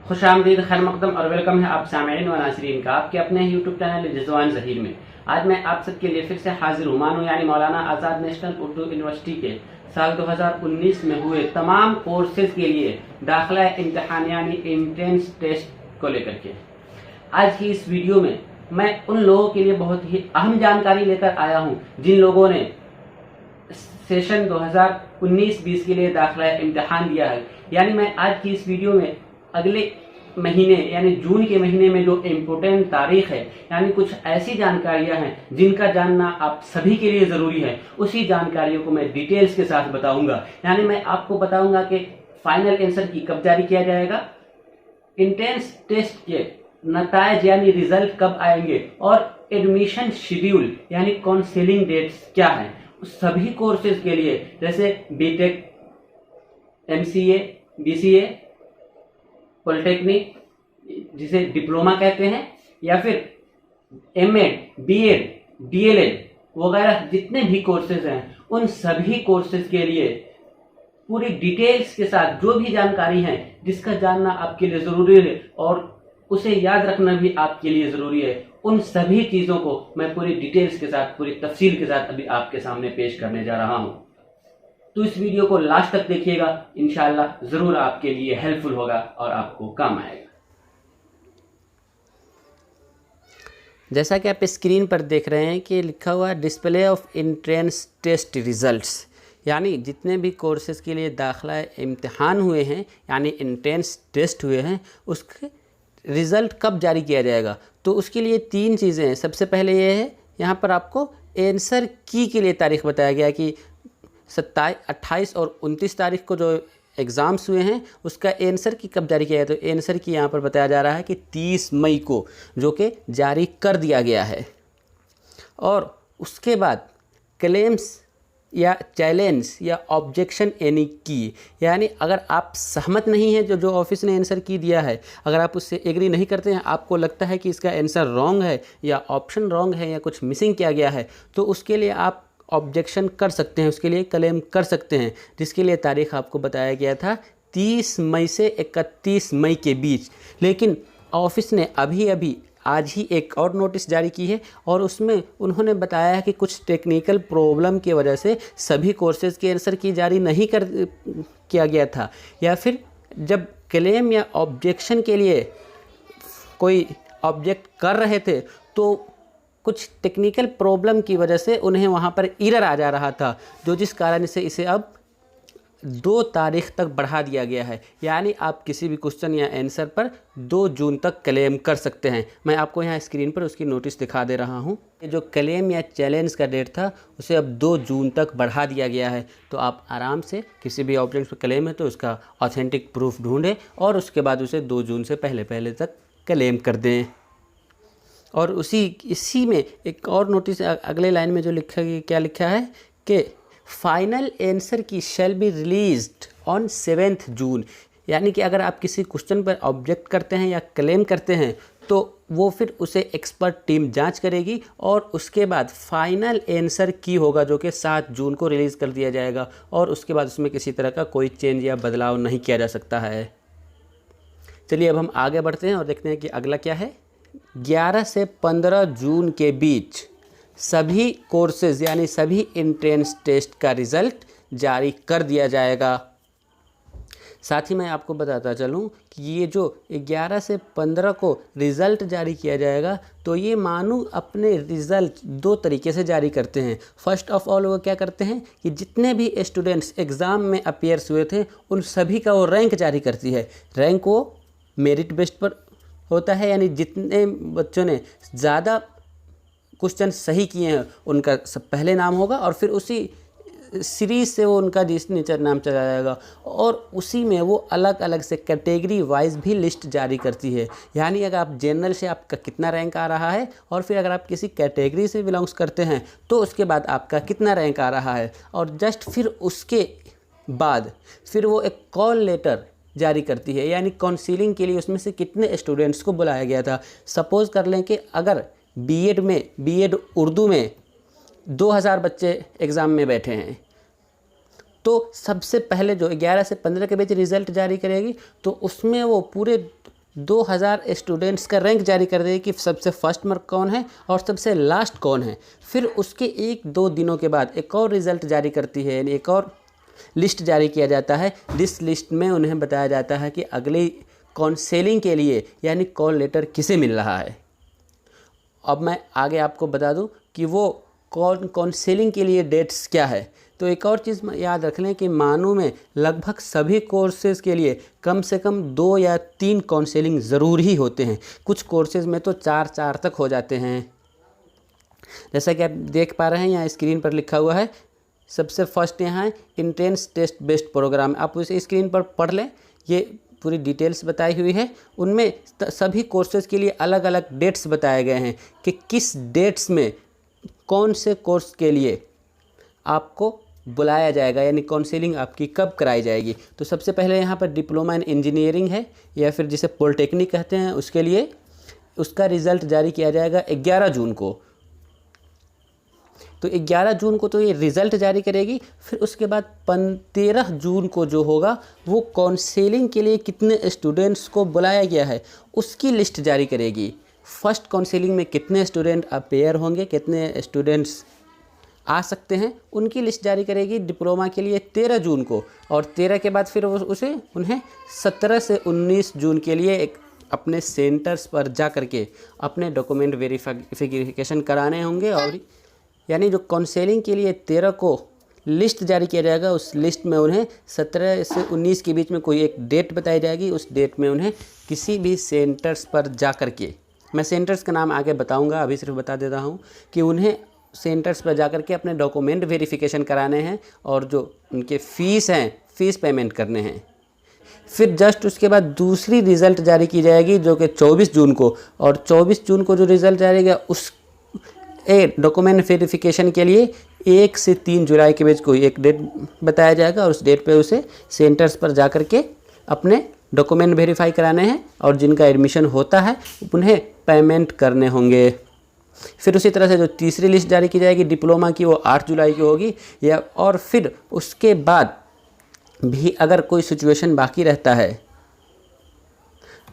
खुशामदीद, खैर मकदम और वेलकम है आप सामईन व नाज़रीन का आपके अपने यूट्यूब चैनल रिजवान ज़हीर में। आज मैं आप सबके लिए फिर से हाजिर हूँ। मानो यानी मौलाना आज़ाद नेशनल उर्दू यूनिवर्सिटी के साल 2019 में हुए तमाम कोर्सेज के लिए दाखिला इम्तिहान यानी एंट्रेंस टेस्ट को लेकर के आज की इस वीडियो में मैं उन लोगों के लिए बहुत ही अहम जानकारी लेकर आया हूँ जिन लोगों ने सेशन 2019-20 के लिए दाखिला इम्तिहान दिया है। यानी मैं आज की इस वीडियो में अगले महीने यानी जून के महीने में जो इम्पोर्टेंट तारीख है, यानी कुछ ऐसी जानकारियां हैं जिनका जानना आप सभी के लिए ज़रूरी है, उसी जानकारियों को मैं डिटेल्स के साथ बताऊंगा। यानी मैं आपको बताऊंगा कि फाइनल आंसर की कब जारी किया जाएगा, एंट्रेंस टेस्ट के नतायज यानी रिजल्ट कब आएंगे और एडमिशन शेड्यूल यानी काउंसलिंग डेट्स क्या हैं सभी कोर्सेज के लिए, जैसे बीटेक, एमसीए, बीसीए, पॉलिटेक्निक जिसे डिप्लोमा कहते हैं, या फिर एमएड, बीएड, डीएलएड वगैरह जितने भी कोर्सेज हैं उन सभी कोर्सेज के लिए पूरी डिटेल्स के साथ जो भी जानकारी है जिसका जानना आपके लिए ज़रूरी है और उसे याद रखना भी आपके लिए ज़रूरी है, उन सभी चीज़ों को मैं पूरी डिटेल्स के साथ, पूरी तफसील के साथ अभी आपके सामने पेश करने जा रहा हूं। तो इस वीडियो को लास्ट तक देखिएगा, इंशाल्लाह ज़रूर आपके लिए हेल्पफुल होगा और आपको काम आएगा। जैसा कि आप स्क्रीन पर देख रहे हैं कि लिखा हुआ है display of entrance test results, यानी जितने भी कोर्सेज़ के लिए दाखिला इम्तिहान हुए हैं यानी एंट्रेंस टेस्ट हुए हैं उसके रिज़ल्ट कब जारी किया जाएगा। तो उसके लिए तीन चीज़ें हैं। सबसे पहले ये है, यहाँ पर आपको आंसर की के लिए तारीख बताया गया कि 27, 28 और 29 तारीख को जो एग्ज़ाम्स हुए हैं उसका आंसर की कब जारी किया गया। तो आंसर की यहाँ पर बताया जा रहा है कि 30 मई को, जो कि जारी कर दिया गया है। और उसके बाद क्लेम्स या चैलेंज या ऑब्जेक्शन एनी की, यानी अगर आप सहमत नहीं हैं जो ऑफिस ने आंसर की दिया है, अगर आप उससे एग्री नहीं करते हैं, आपको लगता है कि इसका आंसर रॉन्ग है या ऑप्शन रॉन्ग है या कुछ मिसिंग किया गया है, तो उसके लिए आप ऑब्जेक्शन कर सकते हैं, उसके लिए क्लेम कर सकते हैं, जिसके लिए तारीख आपको बताया गया था 30 मई से 31 मई के बीच। लेकिन ऑफिस ने अभी आज ही एक और नोटिस जारी की है और उसमें उन्होंने बताया है कि कुछ टेक्निकल प्रॉब्लम की वजह से सभी कोर्सेज़ के आंसर की जारी नहीं किया गया था, या फिर जब क्लेम या ऑब्जेक्शन के लिए कोई ऑब्जेक्ट कर रहे थे तो कुछ टेक्निकल प्रॉब्लम की वजह से उन्हें वहाँ पर एरर आ जा रहा था, जो जिस कारण से इसे अब 2 तारीख तक बढ़ा दिया गया है। यानी आप किसी भी क्वेश्चन या आंसर पर 2 जून तक क्लेम कर सकते हैं। मैं आपको यहाँ स्क्रीन पर उसकी नोटिस दिखा दे रहा हूँ। जो क्लेम या चैलेंज का डेट था उसे अब 2 जून तक बढ़ा दिया गया है। तो आप आराम से किसी भी ऑब्जेक्ट पर क्लेम है तो उसका ऑथेंटिक प्रूफ ढूंढें और उसके बाद उसे 2 जून से पहले तक क्लेम कर दें। और इसी में एक और नोटिस अगले लाइन में जो क्या लिखा है कि फाइनल आंसर की शैल बी रिलीज्ड ऑन 7 जून, यानी कि अगर आप किसी क्वेश्चन पर ऑब्जेक्ट करते हैं या क्लेम करते हैं तो वो फिर उसे एक्सपर्ट टीम जांच करेगी और उसके बाद फाइनल आंसर की होगा जो कि 7 जून को रिलीज़ कर दिया जाएगा और उसके बाद उसमें किसी तरह का कोई चेंज या बदलाव नहीं किया जा सकता है। चलिए अब हम आगे बढ़ते हैं और देखते हैं कि अगला क्या है। 11 से 15 जून के बीच सभी कोर्सेज़ यानी सभी एंट्रेंस टेस्ट का रिज़ल्ट जारी कर दिया जाएगा। साथ ही मैं आपको बताता चलूँ कि ये जो 11 से 15 को रिज़ल्ट जारी किया जाएगा तो ये मानू अपने रिज़ल्ट 2 तरीके से जारी करते हैं। फर्स्ट ऑफ ऑल वो क्या करते हैं कि जितने भी स्टूडेंट्स एग्ज़ाम में अपीयर्स हुए थे उन सभी का वो रैंक जारी करती है। रैंक वो मेरिट बेस्ड पर होता है, यानी जितने बच्चों ने ज़्यादा क्वेश्चन सही किए हैं उनका सब पहले नाम होगा और फिर उसी सीरीज़ से वो उनका नीचे नाम चला जाएगा और उसी में वो अलग अलग से कैटेगरी वाइज भी लिस्ट जारी करती है। यानी अगर आप जनरल से आपका कितना रैंक आ रहा है और फिर अगर आप किसी कैटेगरी से बिलोंग्स करते हैं तो उसके बाद आपका कितना रैंक आ रहा है, और जस्ट फिर उसके बाद फिर वो एक कॉल लेटर जारी करती है, यानी काउंसलिंग के लिए उसमें से कितने स्टूडेंट्स को बुलाया गया था। सपोज़ कर लें कि अगर बीएड उर्दू में 2000 बच्चे एग्ज़ाम में बैठे हैं तो सबसे पहले जो 11 से 15 के बीच रिज़ल्ट जारी करेगी तो उसमें वो पूरे 2000 स्टूडेंट्स का रैंक जारी कर देगी कि सबसे फर्स्ट मार्क कौन है और सबसे लास्ट कौन है। फिर उसके 1-2 दिनों के बाद एक और रिज़ल्ट जारी करती है, यानी एक और लिस्ट जारी किया जाता है। जिस लिस्ट में उन्हें बताया जाता है कि अगली काउंसलिंग के लिए यानी कॉल लेटर किसे मिल रहा है। अब मैं आगे आपको बता दूं कि वो काउंसलिंग के लिए डेट्स क्या है। तो एक और चीज़ याद रख लें कि मानू में लगभग सभी कोर्सेज़ के लिए कम से कम 2 या 3 काउंसलिंग ज़रूर ही होते हैं। कुछ कोर्सेज़ में तो 4 तक हो जाते हैं। जैसा कि आप देख पा रहे हैं यहाँ स्क्रीन पर लिखा हुआ है, सबसे फर्स्ट यहाँ है एंट्रेंस टेस्ट बेस्ड प्रोग्राम। आप उसे स्क्रीन पर पढ़ लें, ये पूरी डिटेल्स बताई हुई है। उनमें सभी कोर्सेज़ के लिए अलग अलग डेट्स बताए गए हैं कि किस डेट्स में कौन से कोर्स के लिए आपको बुलाया जाएगा, यानी काउंसलिंग आपकी कब कराई जाएगी। तो सबसे पहले यहाँ पर डिप्लोमा इन इंजीनियरिंग है या फिर जिसे पॉलिटेक्निक कहते हैं, उसके लिए उसका रिज़ल्ट जारी किया जाएगा 11 जून को। तो 11 जून को तो ये रिज़ल्ट जारी करेगी। फिर उसके बाद 13 जून को जो होगा वो काउंसलिंग के लिए कितने स्टूडेंट्स को बुलाया गया है उसकी लिस्ट जारी करेगी। फर्स्ट काउंसलिंग में कितने स्टूडेंट अपेयर होंगे, कितने स्टूडेंट्स आ सकते हैं, उनकी लिस्ट जारी करेगी डिप्लोमा के लिए 13 जून को। और 13 के बाद फिर उन्हें 17 से 19 जून के लिए एक अपने सेंटर्स पर जा करके अपने डॉक्यूमेंट वेरिफिकेशन कराने होंगे। और यानी जो काउंसलिंग के लिए 13 को लिस्ट जारी किया जाएगा, उस लिस्ट में उन्हें 17 से 19 के बीच में कोई एक डेट बताई जाएगी। उस डेट में उन्हें किसी भी सेंटर्स पर जा कर के, मैं सेंटर्स का नाम आगे बताऊंगा, अभी सिर्फ बता देता हूं कि उन्हें सेंटर्स पर जा कर के अपने डॉक्यूमेंट वेरिफिकेशन कराने हैं और जो उनके फ़ीस हैं, फ़ीस पेमेंट करने हैं। फिर जस्ट उसके बाद दूसरी रिज़ल्ट जारी की जाएगी जो कि 24 जून को, और 24 जून को जो रिज़ल्ट जारी होगा उस डॉक्यूमेंट वेरिफिकेशन के लिए 1 से 3 जुलाई के बीच कोई एक डेट बताया जाएगा और उस डेट पे उसे सेंटर्स पर जा कर के अपने डॉक्यूमेंट वेरीफाई कराने हैं और जिनका एडमिशन होता है उन्हें पेमेंट करने होंगे। फिर उसी तरह से जो तीसरी लिस्ट जारी की जाएगी डिप्लोमा की, वो 8 जुलाई की होगी या और फिर उसके बाद भी अगर कोई सिचुएशन बाकी रहता है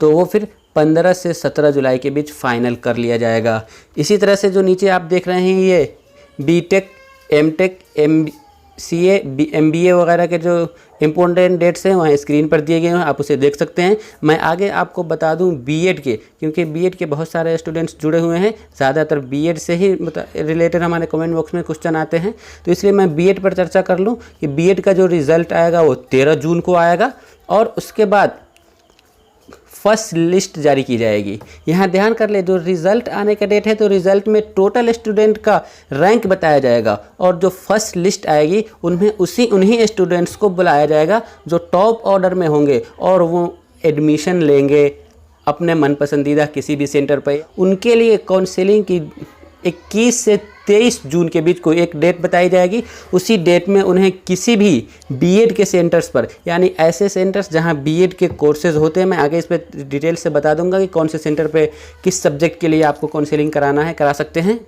तो वो फिर 15 से 17 जुलाई के बीच फाइनल कर लिया जाएगा। इसी तरह से जो नीचे आप देख रहे हैं ये बीटेक, एमटेक, MCA, MBA वगैरह के जो इम्पोर्टेंट डेट्स हैं वहाँ स्क्रीन पर दिए गए हैं, आप उसे देख सकते हैं। मैं आगे आपको बता दूं बीएड के, क्योंकि बीएड के बहुत सारे स्टूडेंट्स जुड़े हुए हैं, ज़्यादातर बीएड से ही रिलेटेड हमारे कमेंट बॉक्स में क्वेश्चन आते हैं, तो इसलिए मैं बीएड पर चर्चा कर लूँ कि बीएड का जो रिज़ल्ट आएगा वो 13 जून को आएगा और उसके बाद फर्स्ट लिस्ट जारी की जाएगी। यहाँ ध्यान कर ले, जो रिज़ल्ट आने का डेट है तो रिज़ल्ट में टोटल स्टूडेंट का रैंक बताया जाएगा और जो फर्स्ट लिस्ट आएगी उनमें उन्हीं स्टूडेंट्स को बुलाया जाएगा जो टॉप ऑर्डर में होंगे और वो एडमिशन लेंगे अपने मनपसंदीदा किसी भी सेंटर पर। उनके लिए काउंसलिंग की 21 से 23 जून के बीच कोई एक डेट बताई जाएगी। उसी डेट में उन्हें किसी भी बीएड के सेंटर्स पर, यानी ऐसे सेंटर्स जहां बीएड के कोर्सेज होते हैं, मैं आगे इस पर डिटेल से बता दूंगा कि कौन से सेंटर पे किस सब्जेक्ट के लिए आपको काउंसलिंग कराना है, करा सकते हैं।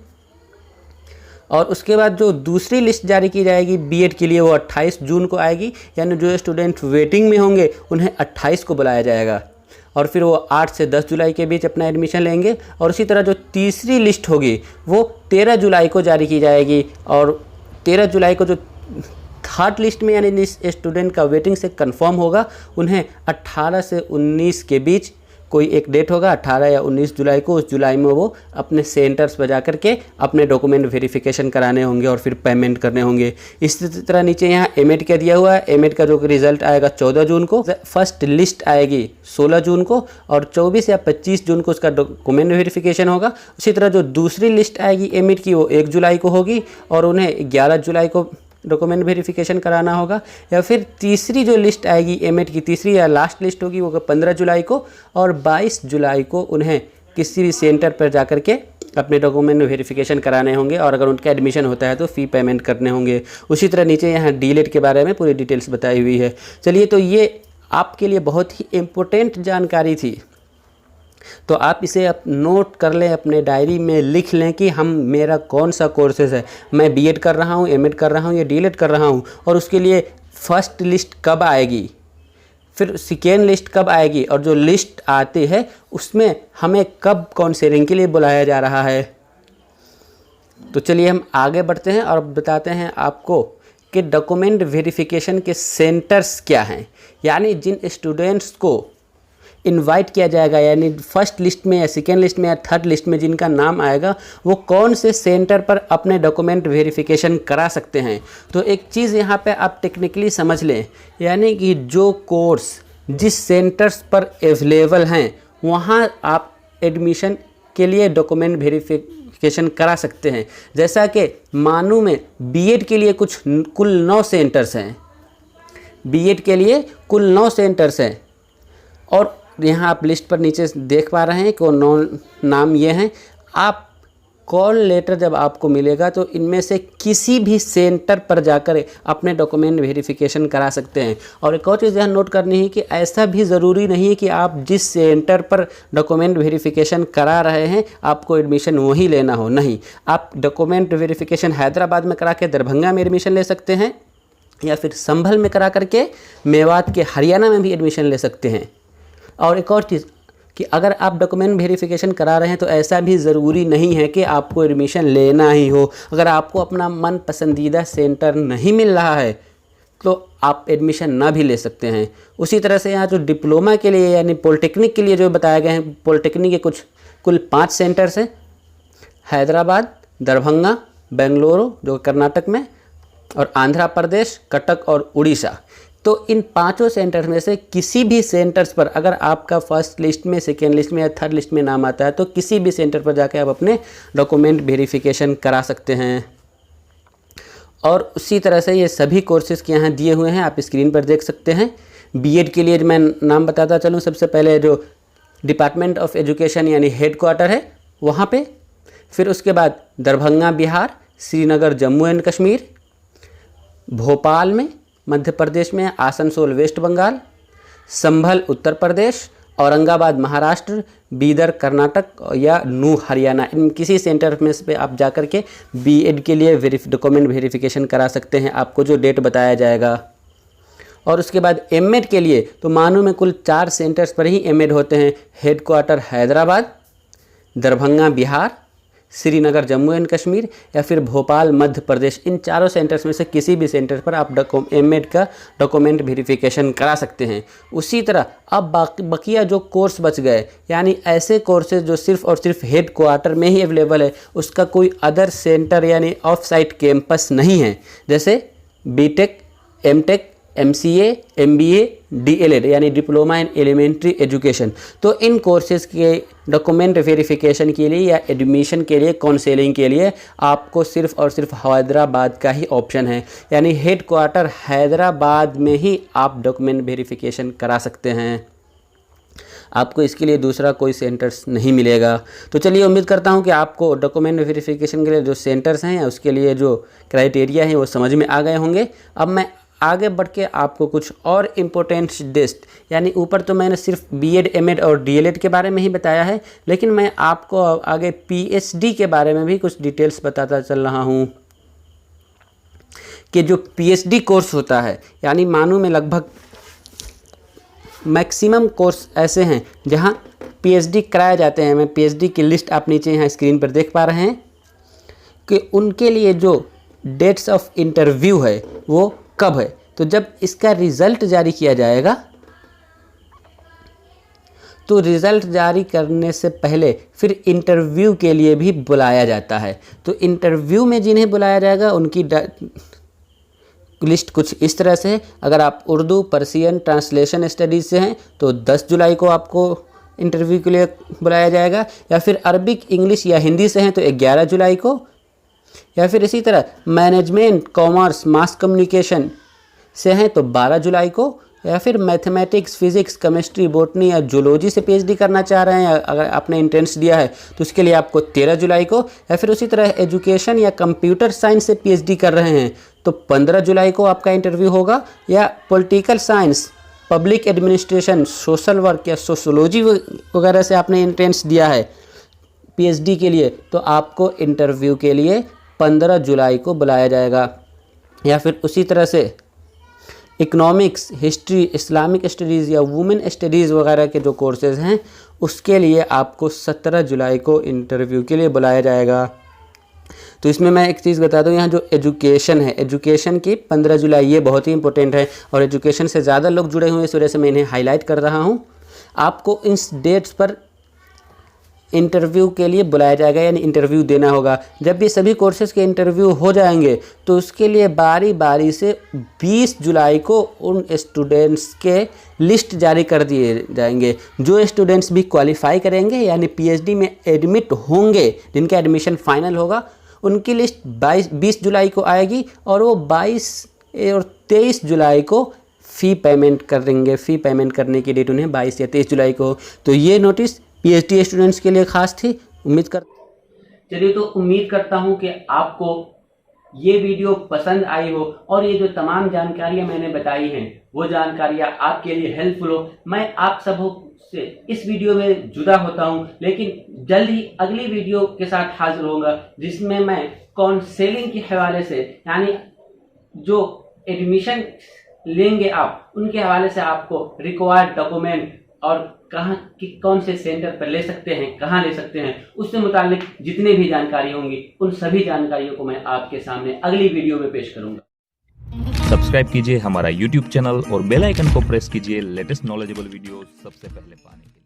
और उसके बाद जो दूसरी लिस्ट जारी की जाएगी बीएड के लिए वो 28 जून को आएगी, यानी जो स्टूडेंट वेटिंग में होंगे उन्हें 28 को बुलाया जाएगा और फिर वो 8 से 10 जुलाई के बीच अपना एडमिशन लेंगे। और उसी तरह जो तीसरी लिस्ट होगी वो 13 जुलाई को जारी की जाएगी और 13 जुलाई को जो थर्ड लिस्ट में यानी स्टूडेंट का वेटिंग से कंफर्म होगा उन्हें 18 से 19 के बीच कोई एक डेट होगा, 18 या 19 जुलाई को। उस जुलाई में वो अपने सेंटर्स पर जा कर के अपने डॉक्यूमेंट वेरिफिकेशन कराने होंगे और फिर पेमेंट करने होंगे। इसी तरह नीचे यहाँ एमएड का दिया हुआ है, एमएड का जो रिजल्ट आएगा 14 जून को, फर्स्ट लिस्ट आएगी 16 जून को और 24 या 25 जून को उसका डॉक्यूमेंट वेरिफिकेशन होगा। उसी तरह जो दूसरी लिस्ट आएगी एमएड की वो 1 जुलाई को होगी और उन्हें 11 जुलाई को डॉक्यूमेंट वेरिफिकेशन कराना होगा। या फिर तीसरी जो लिस्ट आएगी एमएड की, तीसरी या लास्ट लिस्ट होगी वो 15 जुलाई को और 22 जुलाई को उन्हें किसी भी सेंटर पर जाकर के अपने डॉक्यूमेंट वेरिफिकेशन कराने होंगे और अगर उनका एडमिशन होता है तो फ़ी पेमेंट करने होंगे। उसी तरह नीचे यहाँ डीलेट के बारे में पूरी डिटेल्स बताई हुई है। चलिए, तो ये आपके लिए बहुत ही इम्पोर्टेंट जानकारी थी, तो आप इसे आप नोट कर लें, अपने डायरी में लिख लें कि मेरा कौन सा कोर्सेज है, मैं बीएड कर रहा हूँ, एमएड कर रहा हूँ या डीएलएड कर रहा हूँ और उसके लिए फ़र्स्ट लिस्ट कब आएगी। फिर सेकेंड लिस्ट कब आएगी और जो लिस्ट आती है उसमें हमें कब काउंसलिंग के लिए बुलाया जा रहा है। तो चलिए हम आगे बढ़ते हैं और बताते हैं आपको कि डॉक्यूमेंट वेरिफिकेशन के सेंटर्स क्या हैं, यानी जिन स्टूडेंट्स को इनवाइट किया जाएगा, यानी फर्स्ट लिस्ट में या सेकेंड लिस्ट में या थर्ड लिस्ट में जिनका नाम आएगा वो कौन से सेंटर पर अपने डॉक्यूमेंट वेरिफिकेशन करा सकते हैं। तो एक चीज़ यहाँ पे आप टेक्निकली समझ लें, यानी कि जो कोर्स जिस सेंटर्स पर अवेलेबल हैं वहाँ आप एडमिशन के लिए डॉक्यूमेंट वेरिफिकेशन करा सकते हैं। जैसा कि मानू में बीएड के लिए कुल 9 सेंटर्स हैं, बीएड के लिए कुल 9 सेंटर्स हैं और यहाँ आप लिस्ट पर नीचे देख पा रहे हैं कि 9 नाम ये हैं। आप कॉल लेटर जब आपको मिलेगा तो इनमें से किसी भी सेंटर पर जाकर अपने डॉक्यूमेंट वेरिफिकेशन करा सकते हैं। और एक और चीज़ यहाँ नोट करनी है कि ऐसा भी ज़रूरी नहीं है कि आप जिस सेंटर पर डॉक्यूमेंट वेरिफिकेशन करा रहे हैं आपको एडमिशन वहीं लेना हो, नहीं। आप डॉक्यूमेंट वेरिफिकेशन हैदराबाद में करा के दरभंगा में एडमिशन ले सकते हैं या फिर संभल में करा करके मेवात के हरियाणा में भी एडमिशन ले सकते हैं। और एक और चीज़ कि अगर आप डॉक्यूमेंट वेरिफिकेशन करा रहे हैं तो ऐसा भी ज़रूरी नहीं है कि आपको एडमिशन लेना ही हो। अगर आपको अपना मन पसंदीदा सेंटर नहीं मिल रहा है तो आप एडमिशन ना भी ले सकते हैं। उसी तरह से यहाँ जो डिप्लोमा के लिए यानी पॉलिटेक्निक के लिए जो बताया गया है, पॉलिटेक्निक के कुल 5 सेंटर्स हैं, हैदराबाद, दरभंगा, बेंगलुरु जो कर्नाटक में, और आंध्र प्रदेश, कटक और उड़ीसा। तो इन 5 सेंटर्स में से किसी भी सेंटर्स पर अगर आपका फर्स्ट लिस्ट में, सेकेंड लिस्ट में या थर्ड लिस्ट में नाम आता है तो किसी भी सेंटर पर जाकर आप अपने डॉक्यूमेंट वेरिफिकेशन करा सकते हैं। और उसी तरह से ये सभी कोर्सेज़ के यहाँ दिए हुए हैं, आप स्क्रीन पर देख सकते हैं। बीएड के लिए मैं नाम बताता चलूँ, सबसे पहले जो डिपार्टमेंट ऑफ एजुकेशन यानी हेड क्वार्टर है वहाँ पे, फिर उसके बाद दरभंगा बिहार, श्रीनगर जम्मू एंड कश्मीर, भोपाल में मध्य प्रदेश में, आसनसोल वेस्ट बंगाल, संभल उत्तर प्रदेश, औरंगाबाद महाराष्ट्र, बीदर कर्नाटक या नूह हरियाणा, इन किसी सेंटर में से आप जाकर के बीएड के लिए डॉक्यूमेंट वेरिफिकेशन करा सकते हैं, आपको जो डेट बताया जाएगा। और उसके बाद एमएड के लिए तो मानू में कुल 4 सेंटर्स पर ही एमएड होते हैं, head quarter Hyderabad, Darbhanga Bihar, Srinagar Jammu and Kashmir या फिर भोपाल मध्य प्रदेश। इन 4 सेंटर्स में से किसी भी सेंटर पर आप एमएड का डॉक्यूमेंट वेरिफिकेशन करा सकते हैं। उसी तरह अब बकिया जो कोर्स बच गए, यानी ऐसे कोर्सेज जो सिर्फ और सिर्फ हेड क्वार्टर में ही अवेलेबल है, उसका कोई अदर सेंटर यानी ऑफ साइट कैंपस नहीं है, जैसे BTech, MTech, MCA, MBA, DElEd यानी डिप्लोमा इन एलिमेंट्री एजुकेशन। तो इन कोर्सेज़ के डॉक्यूमेंट वेरिफिकेशन के लिए या एडमिशन के लिए, काउंसलिंग के लिए आपको सिर्फ और सिर्फ हैदराबाद का ही ऑप्शन है, यानी हेड क्वार्टर हैदराबाद में ही आप डॉक्यूमेंट वेरिफिकेशन करा सकते हैं। आपको इसके लिए दूसरा कोई सेंटर्स नहीं मिलेगा। तो चलिए, उम्मीद करता हूं कि आपको डॉक्यूमेंट वेरिफिकेशन के लिए जो सेंटर्स हैं या उसके लिए जो क्राइटेरिया हैं वो समझ में आ गए होंगे। अब मैं आगे बढ़ के आपको कुछ और इम्पोर्टेंट डेट्स, यानी ऊपर तो मैंने सिर्फ बीएड, एमएड और डीएलएड के बारे में ही बताया है, लेकिन मैं आपको आगे पीएचडी के बारे में भी कुछ डिटेल्स बताता चल रहा हूँ कि जो पीएचडी कोर्स होता है, यानी मानू में लगभग मैक्सिमम कोर्स ऐसे हैं जहाँ पीएचडी कराए जाते हैं। मैं पीएचडी की लिस्ट आप नीचे यहाँ स्क्रीन पर देख पा रहे हैं कि उनके लिए जो डेट्स ऑफ इंटरव्यू है वो कब है। तो जब इसका रिज़ल्ट जारी किया जाएगा तो रिज़ल्ट जारी करने से पहले फिर इंटरव्यू के लिए भी बुलाया जाता है। तो इंटरव्यू में जिन्हें बुलाया जाएगा उनकी लिस्ट कुछ इस तरह से है। अगर आप उर्दू, पर्शियन, ट्रांसलेशन स्टडीज़ से हैं तो 10 जुलाई को आपको इंटरव्यू के लिए बुलाया जाएगा, या फिर अरबिक, इंग्लिश या हिंदी से हैं तो 11 जुलाई को, या फिर इसी तरह मैनेजमेंट, कॉमर्स, मास कम्युनिकेशन से हैं तो 12 जुलाई को, या फिर मैथमेटिक्स, फिजिक्स, केमिस्ट्री, बॉटनी या जूलॉजी से पीएचडी करना चाह रहे हैं, अगर आपने एंट्रेंस दिया है तो उसके लिए आपको 13 जुलाई को, या फिर उसी तरह एजुकेशन या कंप्यूटर साइंस से पीएचडी कर रहे हैं तो 15 जुलाई को आपका इंटरव्यू होगा, या political science, public administration, social work या सोशोलॉजी वगैरह से आपने एंट्रेंस दिया है पीएचडी के लिए तो आपको इंटरव्यू के लिए 15 जुलाई को बुलाया जाएगा। या फिर उसी तरह से इकोनॉमिक्स, हिस्ट्री, इस्लामिक स्टडीज़ या वुमेन स्टडीज़ वगैरह के जो कोर्सेज़ हैं उसके लिए आपको 17 जुलाई को इंटरव्यू के लिए बुलाया जाएगा। तो इसमें मैं एक चीज़ बता दूं, यहाँ जो एजुकेशन है, एजुकेशन की 15 जुलाई ये बहुत ही इंपॉर्टेंट है और एजुकेशन से ज़्यादा लोग जुड़े हुए हैं, इस वजह से मैं इन्हें हाईलाइट कर रहा हूँ। आपको इस डेट्स पर इंटरव्यू के लिए बुलाया जाएगा, यानी इंटरव्यू देना होगा। जब भी सभी कोर्सेज़ के इंटरव्यू हो जाएंगे तो उसके लिए बारी बारी से 20 जुलाई को उन स्टूडेंट्स के लिस्ट जारी कर दिए जाएंगे। जो स्टूडेंट्स भी क्वालिफाई करेंगे यानी पीएचडी में एडमिट होंगे, जिनका एडमिशन फाइनल होगा, उनकी लिस्ट 20 जुलाई को आएगी और वो 22 और 23 जुलाई को फ़ी पेमेंट करेंगे। फ़ी पेमेंट करने की डेट उन्हें 22 या 23 जुलाई को। तो ये नोटिस पीएचडी स्टूडेंट्स के लिए खास थी। चलिए, तो उम्मीद करता हूँ कि आपको ये वीडियो पसंद आई हो और ये जो तमाम जानकारियाँ मैंने बताई हैं वो जानकारियाँ आपके लिए हेल्पफुल हो। मैं आप सबों से इस वीडियो में जुदा होता हूँ, लेकिन जल्द ही अगली वीडियो के साथ हाजिर होऊंगा जिसमें मैं काउंसलिंग के हवाले से, यानी जो एडमिशन लेंगे आप उनके हवाले से आपको रिक्वायर्ड डॉक्यूमेंट और कहाँ कौन से सेंटर पर ले सकते हैं, कहाँ ले सकते हैं, उससे मुताल्लिक जितने भी जानकारी होंगी उन सभी जानकारियों को मैं आपके सामने अगली वीडियो में पेश करूंगा। सब्सक्राइब कीजिए हमारा YouTube चैनल और बेल आइकन को प्रेस कीजिए लेटेस्ट नॉलेजेबल वीडियो सबसे पहले पाने के लिए।